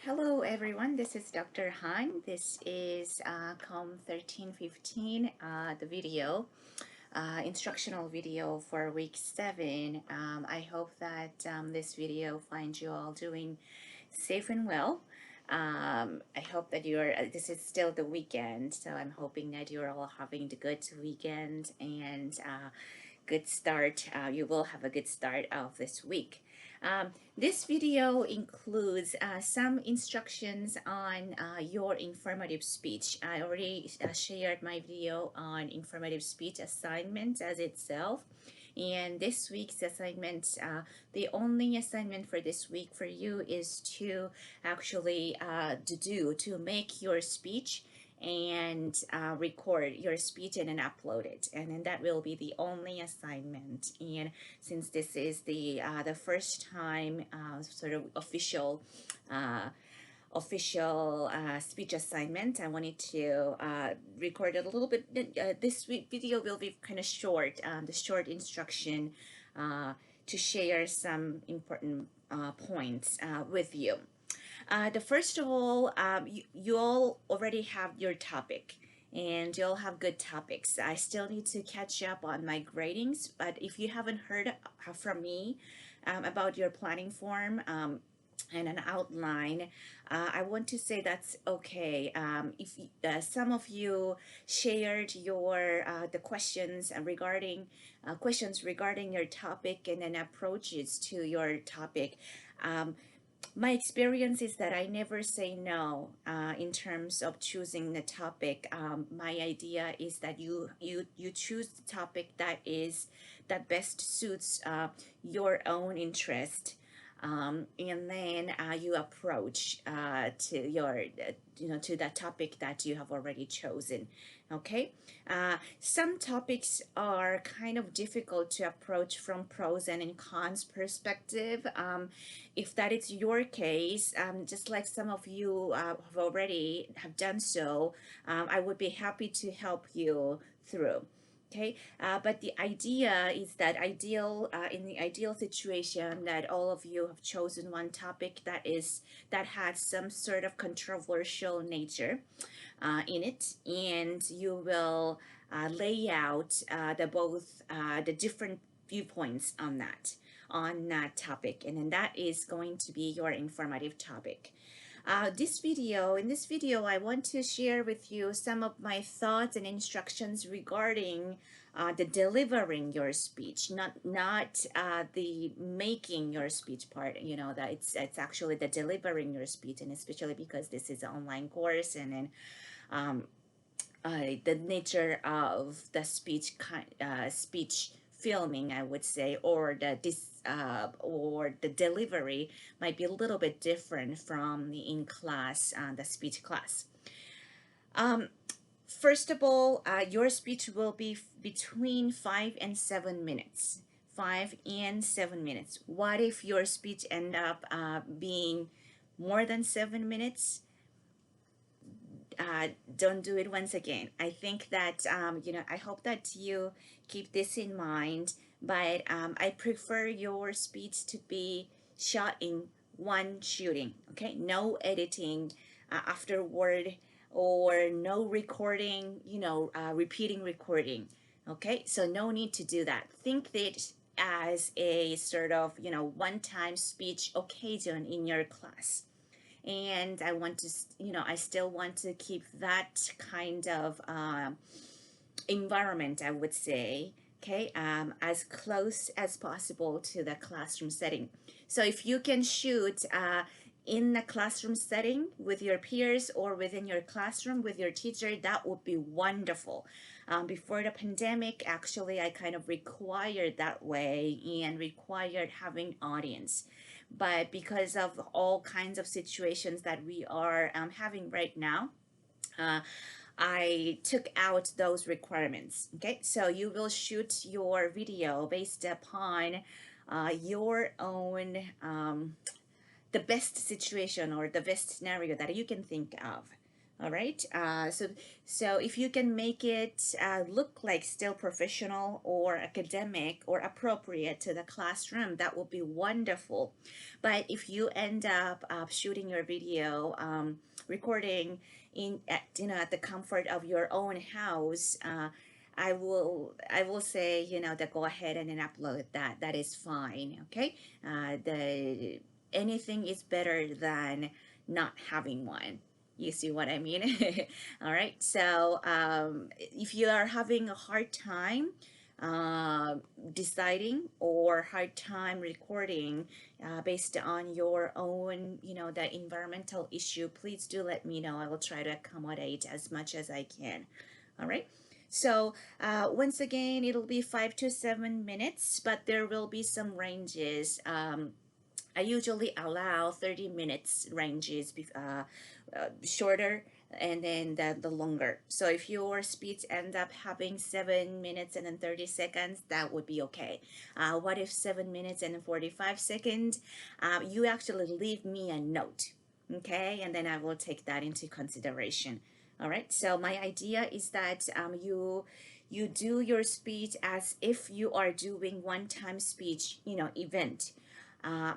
Hello everyone, this is Dr. Han. This is COMM 1315, the video, instructional video for week 7. I hope that this video finds you all doing safe and well. I hope that this is still the weekend, so I'm hoping that you're all having the good weekend and good start. You will have a good start of this week. This video includes some instructions on your informative speech. I already shared my video on informative speech assignment as itself. And this week's assignment, the only assignment for this week for you is to actually to make your speech and record your speech and then upload it, and then that will be the only assignment. And since this is the first time sort of official speech assignment, I wanted to record it a little bit. This video will be kind of short, the short instruction to share some important points with you. The first of all, you all already have your topic and you'll have good topics. I still need to catch up on my gradings, but if you haven't heard from me about your planning form and an outline, I want to say that's okay. If some of you shared your the questions regarding your topic and then approaches to your topic, my experience is that I never say no in terms of choosing the topic. My idea is that you choose the topic that best suits your own interest, and then you approach to your to that topic that you have already chosen. Okay, some topics are kind of difficult to approach from pros and cons perspective. If that is your case, just like some of you have already have done so, I would be happy to help you through. Okay, but the idea is that in the ideal situation that all of you have chosen one topic that has some sort of controversial nature in it, and you will lay out the different viewpoints on that topic, and then that is going to be your informative topic. In this video, I want to share with you some of my thoughts and instructions regarding the delivering your speech, not the making your speech part. You know that it's actually the delivering your speech, and especially because this is an online course, and then the nature of the speech filming, I would say, or the delivery might be a little bit different from the in class, the speech class. First of all, your speech will be between 5 and 7 minutes. 5 and 7 minutes. What if your speech end up being more than 7 minutes? Don't do it once again. I think that I hope that you keep this in mind, but I prefer your speech to be shot in one shooting. Okay, no editing afterward, or no recording, repeating recording. Okay, so no need to do that. Think that as a sort of one-time speech occasion in your class. And I still want to keep that kind of environment, I would say, okay, as close as possible to the classroom setting. So if you can shoot in the classroom setting with your peers or within your classroom with your teacher, that would be wonderful. Before the pandemic, actually, I kind of required that way and required having audience. But because of all kinds of situations that we are having right now, I took out those requirements. Okay, so you will shoot your video based upon your own the best situation or the best scenario that you can think of. All right. So if you can make it look like still professional or academic or appropriate to the classroom, that would be wonderful. But if you end up shooting your video, recording at the comfort of your own house, I will say, to go ahead and then upload that. That is fine. Okay. The Anything is better than not having one. You see what I mean? All right. So if you are having a hard time uh, deciding or hard time recording based on your own, the environmental issue, please do let me know. I will try to accommodate as much as I can. All right. So once again, it'll be 5 to 7 minutes, but there will be some ranges. I usually allow 30 minutes ranges, shorter and then the longer. So if your speech end up having 7 minutes and then 30 seconds, that would be okay. What if 7 minutes and 45 seconds? You actually leave me a note, okay? And then I will take that into consideration. All right. So my idea is that you do your speech as if you are doing one-time speech, event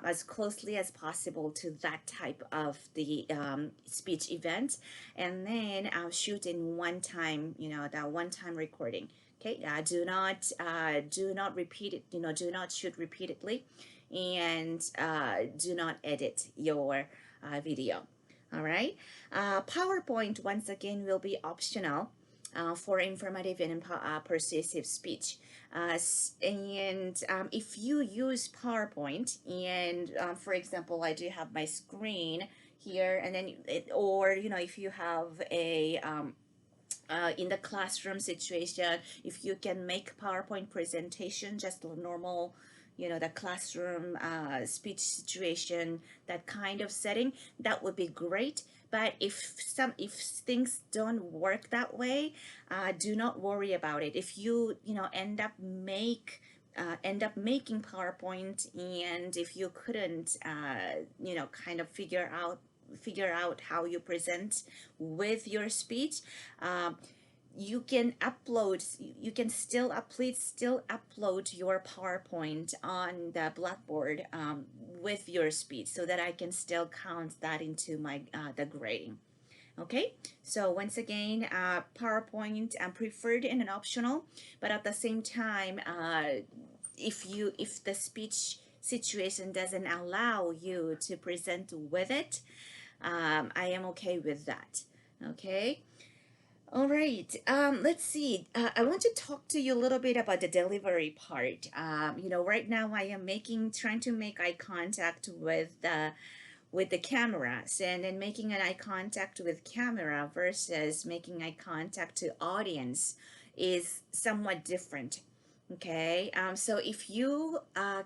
as closely as possible to that type of the speech event, and then shoot in one time, that one time recording. Okay, do not repeat it. Do not shoot repeatedly, and do not edit your video. All right. PowerPoint once again will be optional for informative and persuasive speech. And if you use PowerPoint, and for example, I do have my screen here, and then or if you have a in the classroom situation, if you can make PowerPoint presentation, just a normal, the classroom speech situation, that kind of setting, that would be great. But if things don't work that way, do not worry about it. If you end up making PowerPoint, and if you couldn't kind of figure out how you present with your speech, um, you can still please still upload your PowerPoint on the Blackboard with your speech, so that I can still count that into my the grading. Okay, so once again, PowerPoint preferred and an optional, but at the same time, if the speech situation doesn't allow you to present with it, I am okay with that. Okay. All right. Let's see. I want to talk to you a little bit about the delivery part. Right now I am trying to make eye contact with the cameras, and then making an eye contact with camera versus making eye contact to audience is somewhat different. Okay, so if you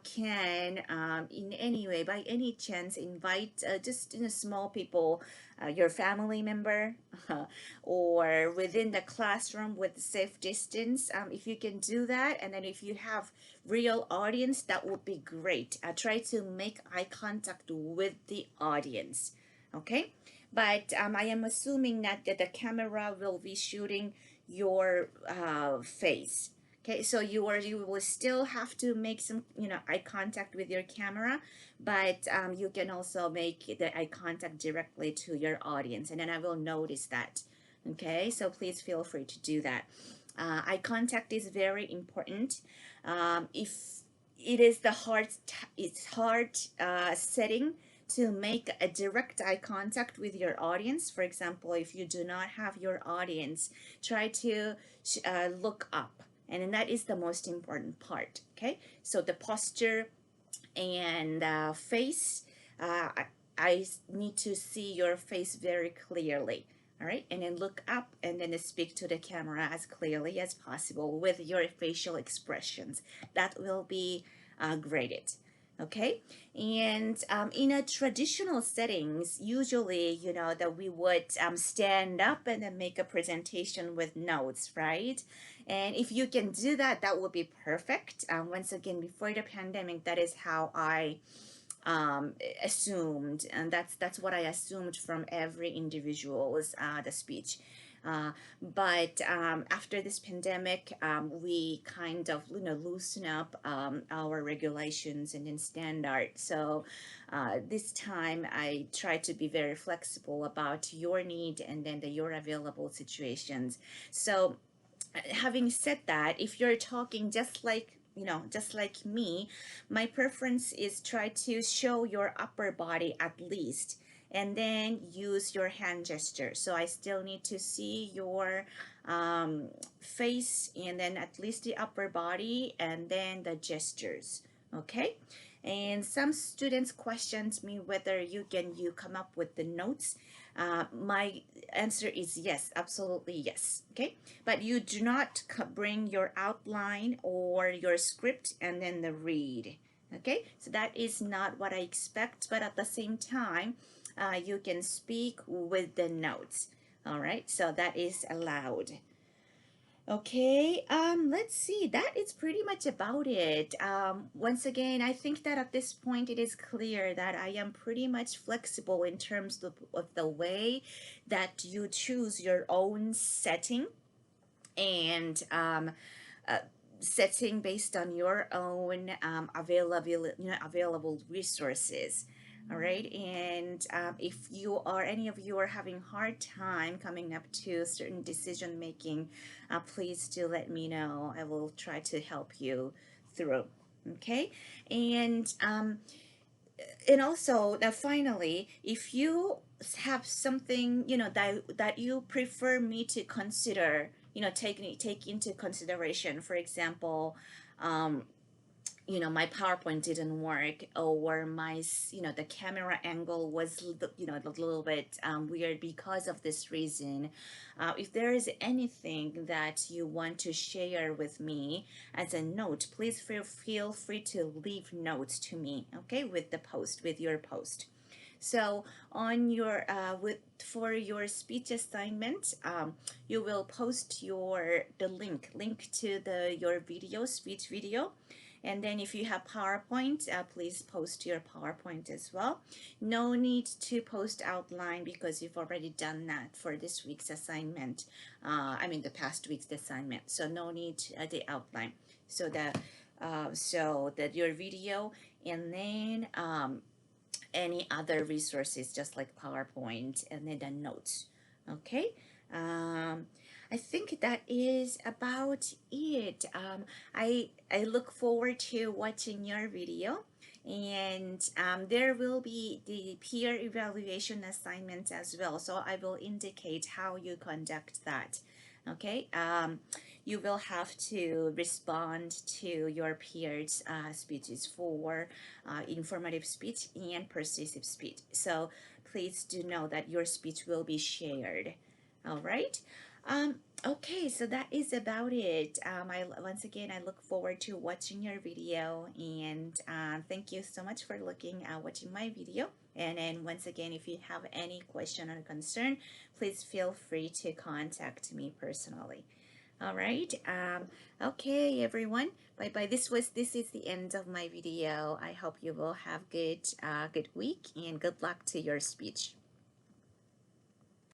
can, in any way, by any chance, invite just small people, your family member, or within the classroom with safe distance, if you can do that, and then if you have real audience, that would be great. Try to make eye contact with the audience, okay? But I am assuming that the camera will be shooting your face. Okay, so you will still have to make some eye contact with your camera, but you can also make the eye contact directly to your audience, and then I will notice that. Okay, so please feel free to do that. Eye contact is very important. If it is it's hard setting to make a direct eye contact with your audience. For example, if you do not have your audience, try to look up, and that is the most important part. Okay, so the posture and face, I need to see your face very clearly. All right, and then look up, and then speak to the camera as clearly as possible with your facial expressions. That will be graded. Okay, and in a traditional settings, usually that we would stand up and then make a presentation with notes, right? And if you can do that, that would be perfect. Once again, before the pandemic, that is how I um, assumed, and that's what I assumed from every individual's the speech. Uh, but after this pandemic, we kind of loosen up our regulations and then standards. So this time, I try to be very flexible about your need and then your available situations. So having said that, if you're talking just like just like me, my preference is try to show your upper body at least, and then use your hand gesture. So I still need to see your face, and then at least the upper body, and then the gestures. Okay. And some students questioned me whether you come up with the notes. My answer is yes, absolutely yes. Okay, but you do not bring your outline or your script and then the read. Okay, so that is not what I expect, but at the same time, you can speak with the notes. All right, so that is allowed. Okay, let's see. That is pretty much about it. Once again, I think that at this point it is clear that I am pretty much flexible in terms of the way that you choose your own setting, and uh, setting based on your own available resources. All right, and if you are any of you are having hard time coming up to certain decision making, please do let me know. I will try to help you through. Okay, and also now finally, if you have something that you prefer me to consider, take into consideration, for example, um, my PowerPoint didn't work, or the camera angle was a little bit weird because of this reason. If there is anything that you want to share with me as a note, please feel free to leave notes to me, okay, with your post. So on your with for your speech assignment, you will post the link to your speech video, and then if you have PowerPoint, please post your PowerPoint as well. No need to post outline because you've already done that for this week's assignment. I mean the past week's assignment. So no need the outline. So that your video, and then any other resources just like PowerPoint, and then the notes. Okay. Um, I think that is about it. I look forward to watching your video, and there will be the peer evaluation assignment as well. So I will indicate how you conduct that. Okay. You will have to respond to your peers' speeches for informative speech and persuasive speech. So please do know that your speech will be shared. All right. Um, okay, so that is about it. Once again, I look forward to watching your video, and thank you so much for watching my video. And then once again, if you have any question or concern, please feel free to contact me personally. All right. Okay, everyone. Bye bye. This is the end of my video. I hope you will have good week, and good luck to your speech.